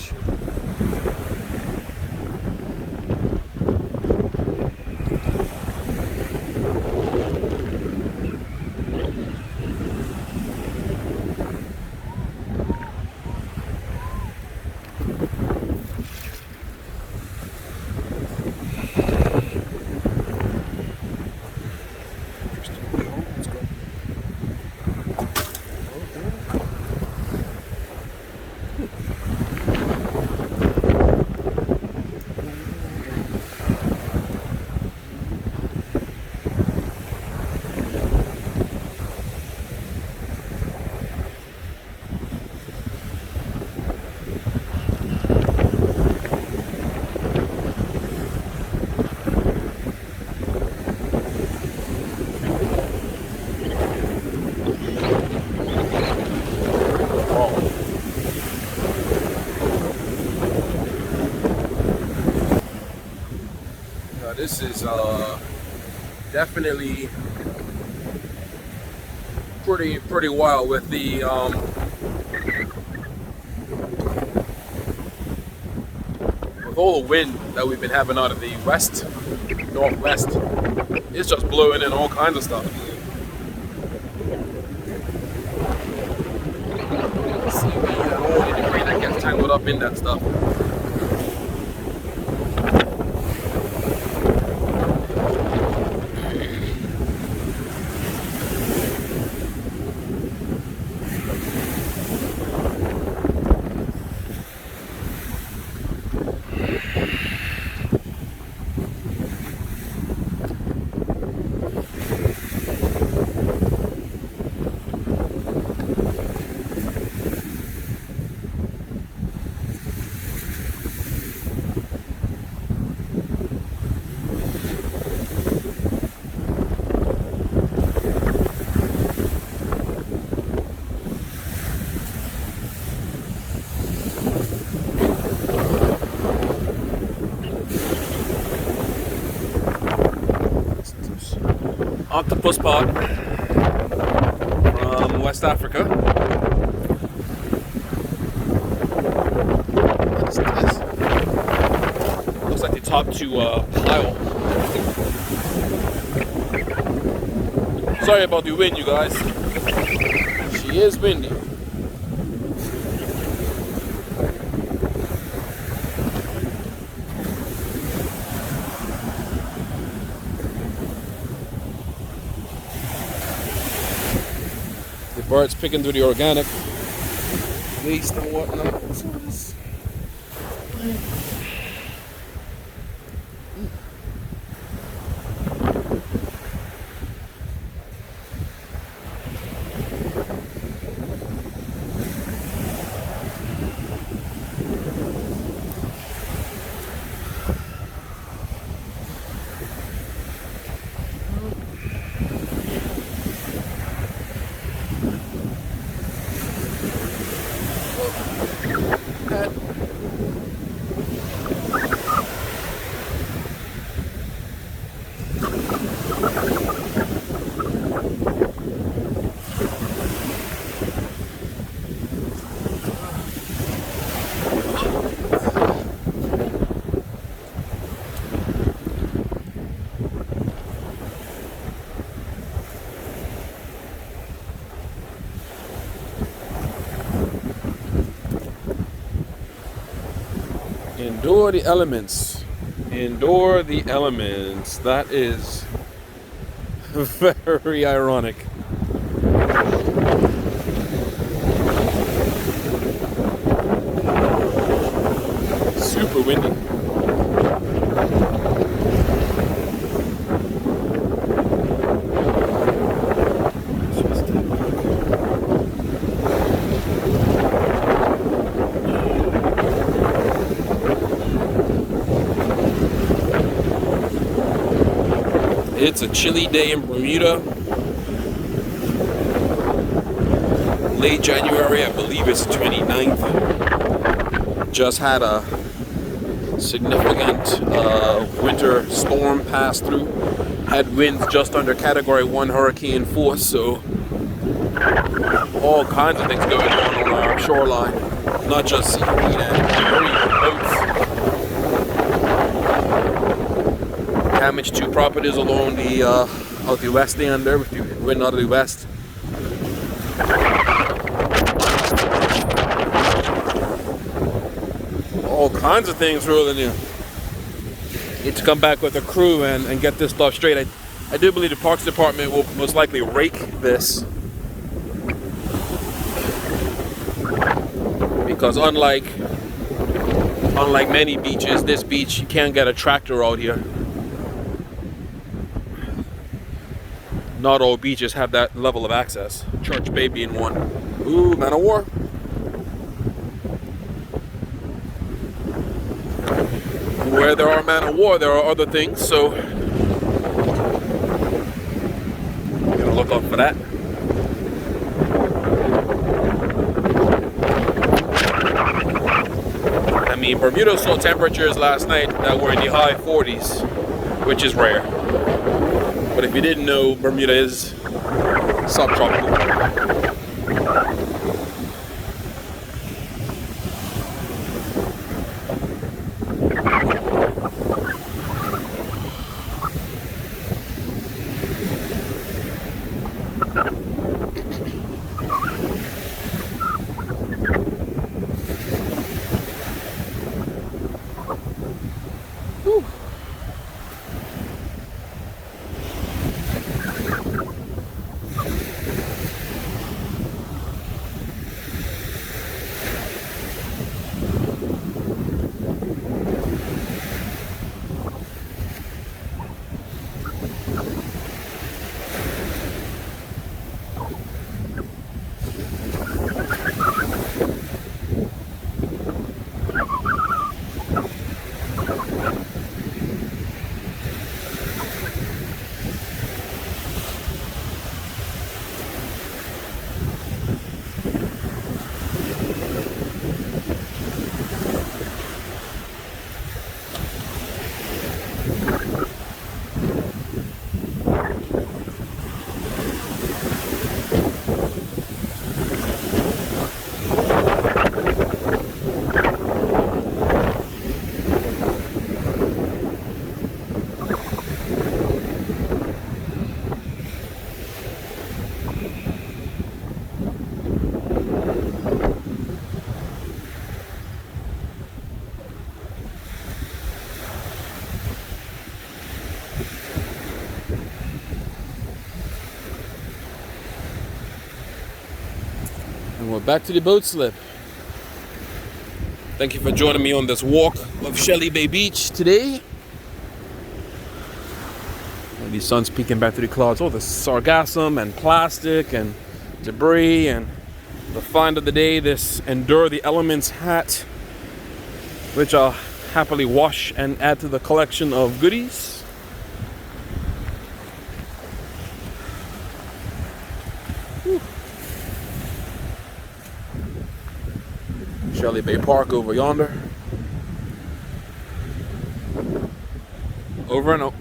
Beach. This is definitely pretty wild with the with all the wind that we've been having out of the west, northwest. It's just blowing in all kinds of stuff. Seaweed and all the debris that gets tangled up in that stuff. Octopus pot from West Africa. What is this? Looks like they talked to Lyle. Sorry about the wind, you guys. She is windy. Birds picking through the organic waste and whatnot. Endure the elements. Endure the elements. That is very ironic. Super windy. It's a chilly day in Bermuda. Late January, I believe it's the 29th. Just had a significant winter storm pass through. Had winds just under Category 1 hurricane force, so all kinds of things going on our shoreline. not just seaweed and boats. Damage to properties along the out the west end there, with the wind out of the west. All kinds of things rolling in. Need to come back with a crew and get this stuff straight. I do believe the Parks Department will most likely rake this, because unlike many beaches, this beach you can't get a tractor out here. Not all beaches have that level of access. Church Bay being one. Ooh, man of war. Where there are man of war, there are other things, so gotta look out for that. I mean, Bermuda saw temperatures last night that were in the high 40s, which is rare. But if you didn't know, Bermuda is subtropical. And we're back to the boat slip. Thank you for joining me on this walk of Shelly Bay Beach today. And the sun's peeking back through the clouds. Oh, the sargassum and plastic and debris, and the find of the day, this Endure the Elements hat, which I'll happily wash and add to the collection of goodies. Shelly Bay Park over yonder. Over and out.